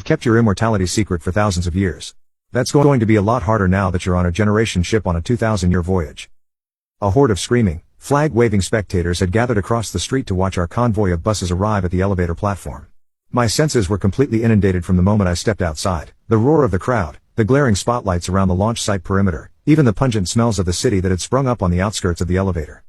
You've kept your immortality secret for thousands of years. That's going to be a lot harder now that you're on a generation ship on a 2,000-year voyage. A horde of screaming, flag-waving spectators had gathered across the street to watch our convoy of buses arrive at the elevator platform. My senses were completely inundated from the moment I stepped outside. The roar of the crowd, the glaring spotlights around the launch site perimeter, even the pungent smells of the city that had sprung up on the outskirts of the elevator.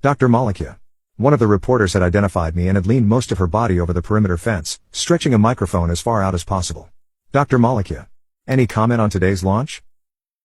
Dr. Malakia. One of the reporters had identified me and had leaned most of her body over the perimeter fence, stretching a microphone as far out as possible. Dr. Malakia. Any comment on today's launch?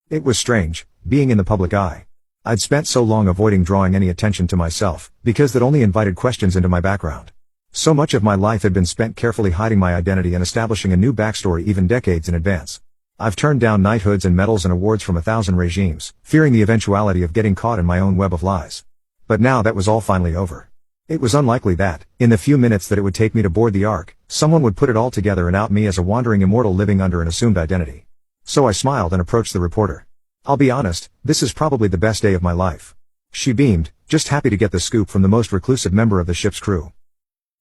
It was strange, being in the public eye. I'd spent so long avoiding drawing any attention to myself, because that only invited questions into my background. So much of my life had been spent carefully hiding my identity and establishing a new backstory even decades in advance. I've turned down knighthoods and medals and awards from 1,000 regimes, fearing the eventuality of getting caught in my own web of lies. But now that was all finally over. It was unlikely that, in the few minutes that it would take me to board the Ark, someone would put it all together and out me as a wandering immortal living under an assumed identity. So I smiled and approached the reporter. I'll be honest, this is probably the best day of my life. She beamed, just happy to get the scoop from the most reclusive member of the ship's crew.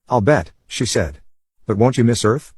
I'll bet, she said. But won't you miss Earth?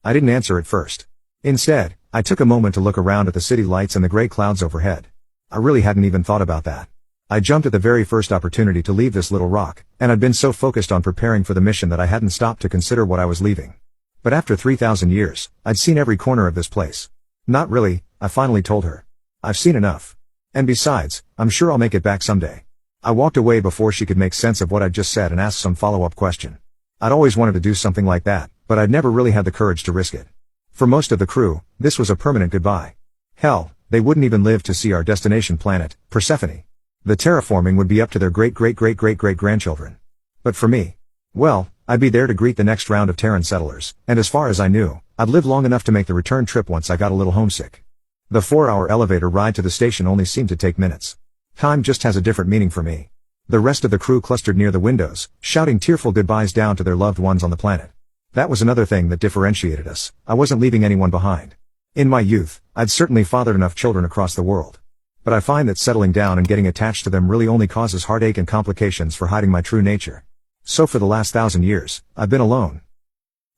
I didn't answer at first. Instead, I took a moment to look around at the city lights and the gray clouds overhead. I really hadn't even thought about that. I jumped at the very first opportunity to leave this little rock, and I'd been so focused on preparing for the mission that I hadn't stopped to consider what I was leaving. But after 3,000 years, I'd seen every corner of this place. Not really, I finally told her. I've seen enough. And besides, I'm sure I'll make it back someday. I walked away before she could make sense of what I'd just said and asked some follow-up question. I'd always wanted to do something like that, but I'd never really had the courage to risk it. For most of the crew, this was a permanent goodbye. Hell, they wouldn't even live to see our destination planet, Persephone. The terraforming would be up to their great-great-great-great-great-grandchildren. But for me, well, I'd be there to greet the next round of Terran settlers, and as far as I knew, I'd live long enough to make the return trip once I got a little homesick. The 4-hour elevator ride to the station only seemed to take minutes. Time just has a different meaning for me. The rest of the crew clustered near the windows, shouting tearful goodbyes down to their loved ones on the planet. That was another thing that differentiated us. I wasn't leaving anyone behind. In my youth, I'd certainly fathered enough children across the world. But I find that settling down and getting attached to them really only causes heartache and complications for hiding my true nature. So for the last 1,000 years, I've been alone.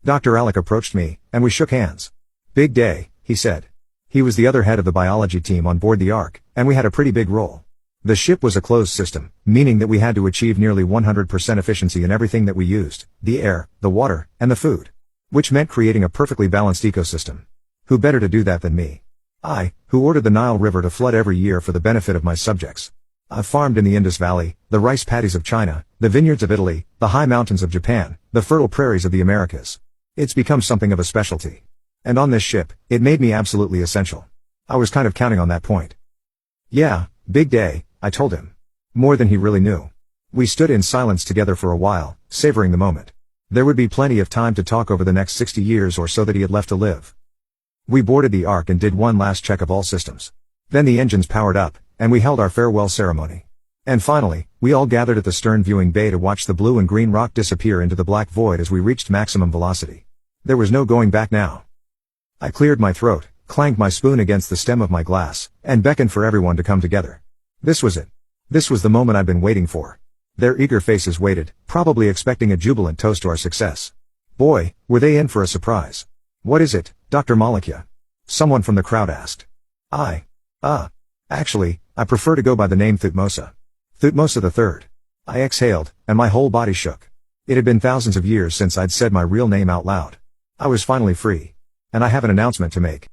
Dr. Alec approached me, and we shook hands. Big day, he said. He was the other head of the biology team on board the Ark, and we had a pretty big role. The ship was a closed system, meaning that we had to achieve nearly 100% efficiency in everything that we used, the air, the water, and the food. Which meant creating a perfectly balanced ecosystem. Who better to do that than me? I, who ordered the Nile River to flood every year for the benefit of my subjects. I've farmed in the Indus Valley, the rice paddies of China, the vineyards of Italy, the high mountains of Japan, the fertile prairies of the Americas. It's become something of a specialty. And on this ship, it made me absolutely essential. I was kind of counting on that point. Yeah, big day, I told him. More than he really knew. We stood in silence together for a while, savoring the moment. There would be plenty of time to talk over the next 60 years or so that he had left to live. We boarded the Ark and did one last check of all systems. Then the engines powered up, and we held our farewell ceremony. And finally, we all gathered at the stern viewing bay to watch the blue and green rock disappear into the black void as we reached maximum velocity. There was no going back now. I cleared my throat, clanged my spoon against the stem of my glass, and beckoned for everyone to come together. This was it. This was the moment I'd been waiting for. Their eager faces waited, probably expecting a jubilant toast to our success. Boy, were they in for a surprise. What is it, Dr. Malakia? Someone from the crowd asked. Actually, I prefer to go by the name Thutmose. Thutmose III. I exhaled, and my whole body shook. It had been thousands of years since I'd said my real name out loud. I was finally free. And I have an announcement to make.